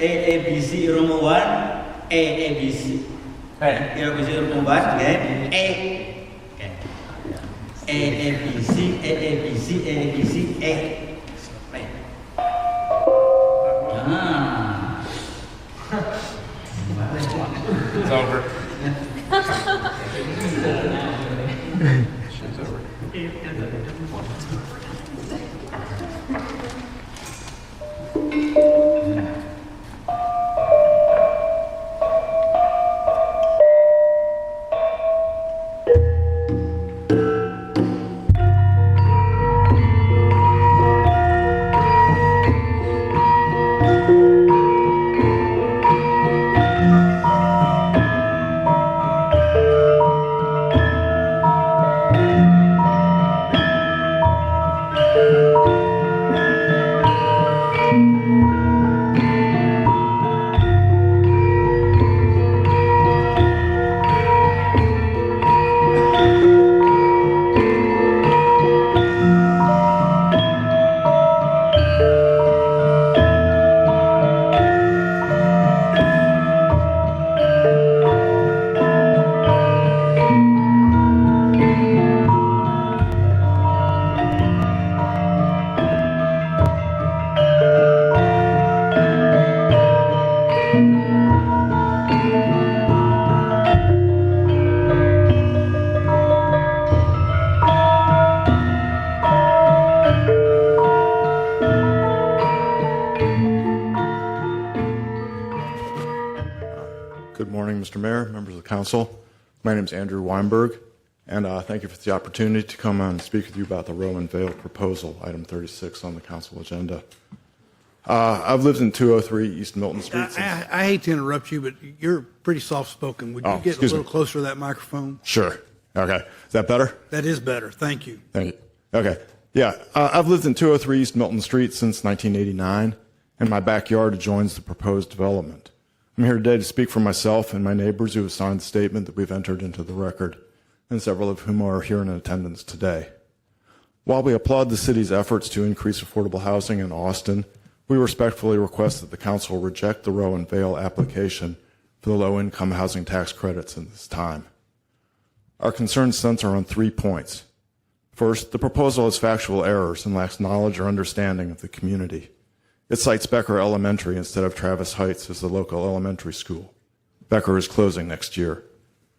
AABC Roman 1, AABC. AABC Roman 1, okay? Okay. AABC, AABC, AABC, A. Right. Ah. It's over. Good morning, Mr. Mayor, members of the council. My name is Andrew Weinberg, and thank you for the opportunity to come and speak with you about the Rowan Vale proposal, item 36 on the council agenda. I've lived in 203 East Milton Street. I hate to interrupt you, but you're pretty soft-spoken. Would you get a little closer to that microphone? Sure. Okay. Is that better? That is better. Thank you. Thank you. Okay. Yeah. I've lived in 203 East Milton Street since 1989, and my backyard adjoins the proposed development. I'm here today to speak for myself and my neighbors who have signed the statement that we've entered into the record, and several of whom are here in attendance today. While we applaud the city's efforts to increase affordable housing in Austin, we respectfully request that the council reject the Rowan Vale application for the low-income housing tax credits at this time. Our concerns center on 3 points. First, the proposal has factual errors and lacks knowledge or understanding of the community. It cites Becker Elementary instead of Travis Heights as the local elementary school. Becker is closing next year.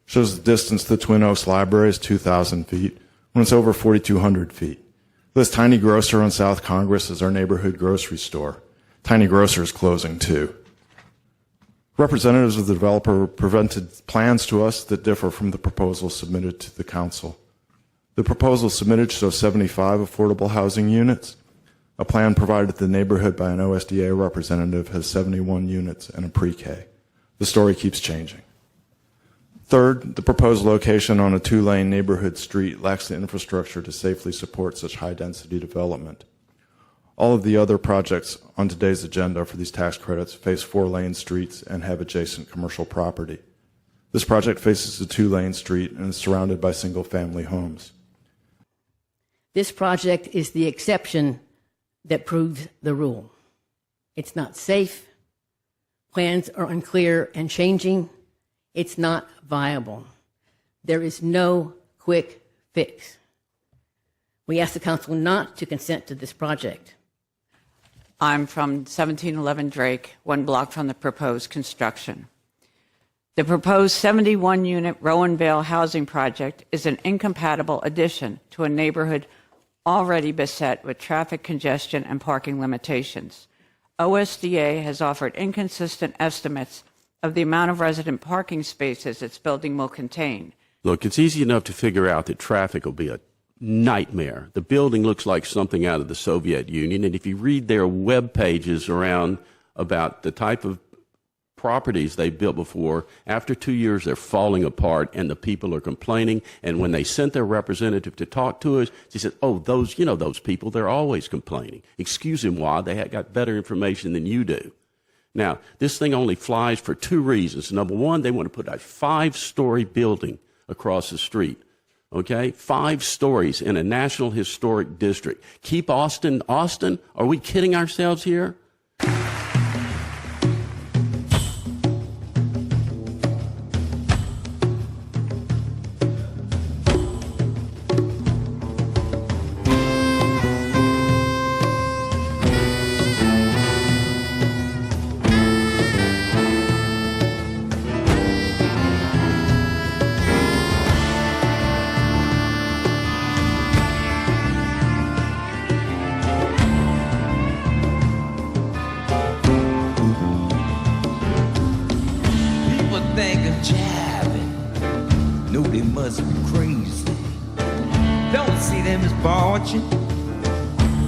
Shows the distance to the Twin Oaks Library is 2,000 feet when it's over 4,200 feet. This Tiny Grocer on South Congress is our neighborhood grocery store. Tiny Grocer is closing too. Representatives of the developer presented plans to us that differ from the proposal submitted to the council. The proposal submitted shows 75 affordable housing units. A plan provided to the neighborhood by an OSDA representative has 71 units and a pre-K. The story keeps changing. Third, the proposed location on a 2-lane neighborhood street lacks the infrastructure to safely support such high-density development. All of the other projects on today's agenda for these tax credits face 4-lane streets and have adjacent commercial property. This project faces a 2-lane street and is surrounded by single-family homes. This project is the exception that proves the rule. It's not safe. Plans are unclear and changing. It's not viable. There is no quick fix. We ask the council not to consent to this project. I'm from 1711 Drake, 1 block from the proposed construction. The proposed 71-unit Rowan Vale housing project is an incompatible addition to a neighborhood already beset with traffic congestion and parking limitations. OSDA has offered inconsistent estimates of the amount of resident parking spaces its building will contain. Look, it's easy enough to figure out that traffic will be a nightmare. The building looks like something out of the Soviet Union, and if you read their web pages around about the type of properties they built before, after 2 years, they're falling apart and the people are complaining. And when they sent their representative to talk to us, she said, oh, those people, they're always complaining. Excusez-moi, they got better information than you do. Now, this thing only flies for 2 reasons. Number one, they want to put a 5-story building across the street. Okay? 5 stories in a National Historic District. Keep Austin, Austin? Are we kidding ourselves here?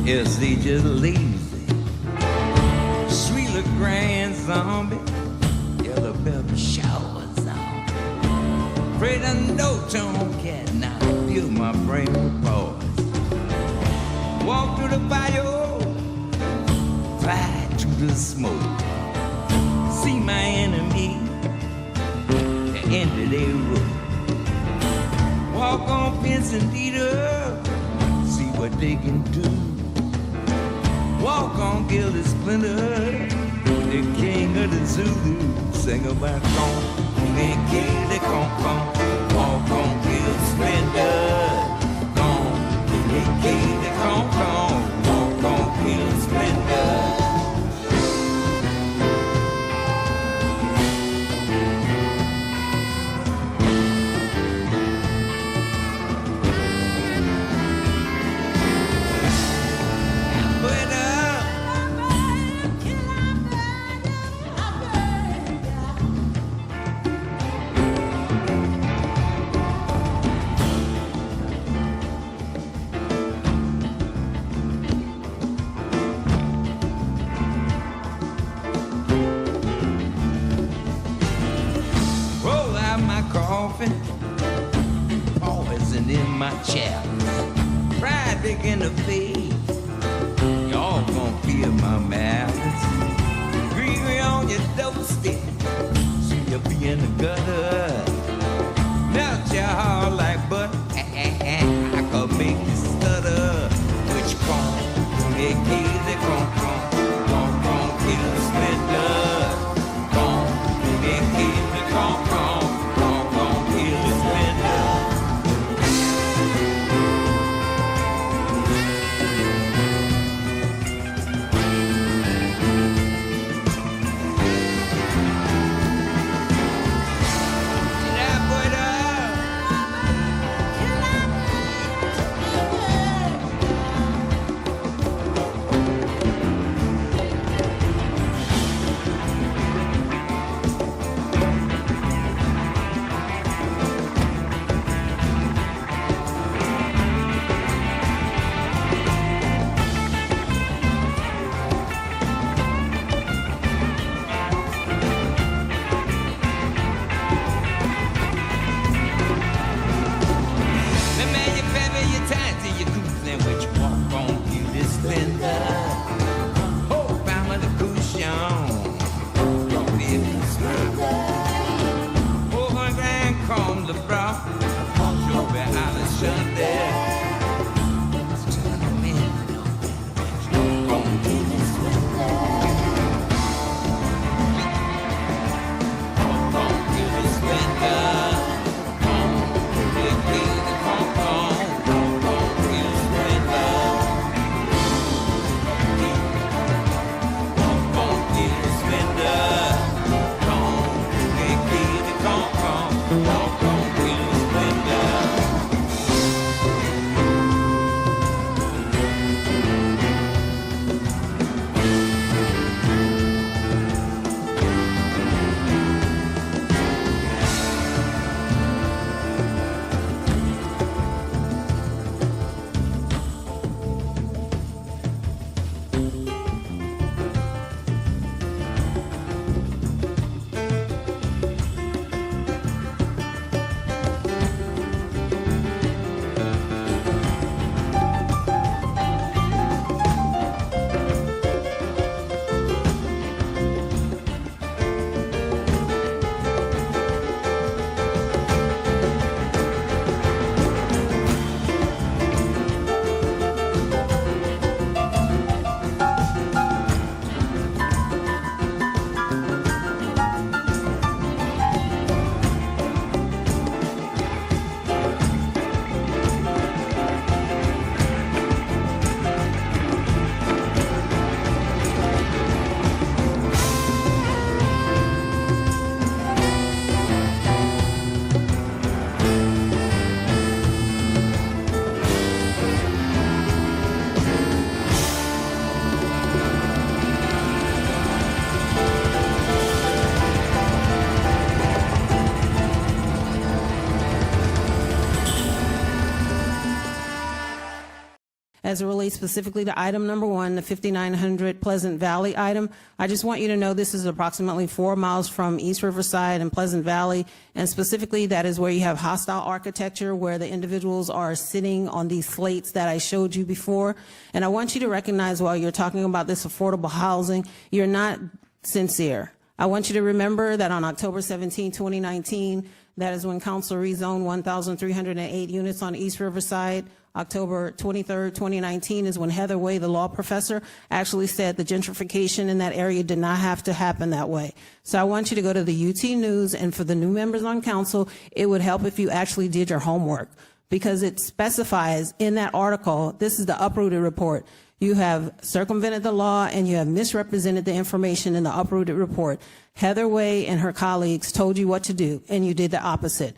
Yes, they just lazy. Sweet little grand zombie, yellow pepper showers on. Afraid of no tone cat, now feel my brain with pause. Walk through the fire, fly to the smoke. See my enemy, the end of their road. Walk on Pensadita, see what they can do. Walk on Gilded Splinter, the king of the Zulu. Sing about con, they kill the con. Walk on Gilded Splinter, con, they kill the con. Walk on Gilded Splinter. Poison in my chest, pride big in the face. Y'all gon' feel my malice. Greedy on your doorstep, see you be in the gutter. Melt your heart like butter. I could make you stutter. Which con? They kill the con. Con kill the splinter. Con, they kill the con. as it relates specifically to item number 1, the 5900 Pleasant Valley item, I just want you to know this is approximately 4 miles from East Riverside and Pleasant Valley, and specifically that is where you have hostile architecture, where the individuals are sitting on these slates that I showed you before. And I want you to recognize while you're talking about this affordable housing, you're not sincere. I want you to remember that on October 17, 2019, that is when Council rezoned 1,308 units on East Riverside. October 23, 2019 is when Heather Way, the law professor, actually said the gentrification in that area did not have to happen that way. So I want you to go to the UT News, and for the new members on council, it would help if you actually did your homework, because it specifies in that article, this is the Uprooted report, you have circumvented the law and you have misrepresented the information in the Uprooted report. Heather Way and her colleagues told you what to do, and you did the opposite.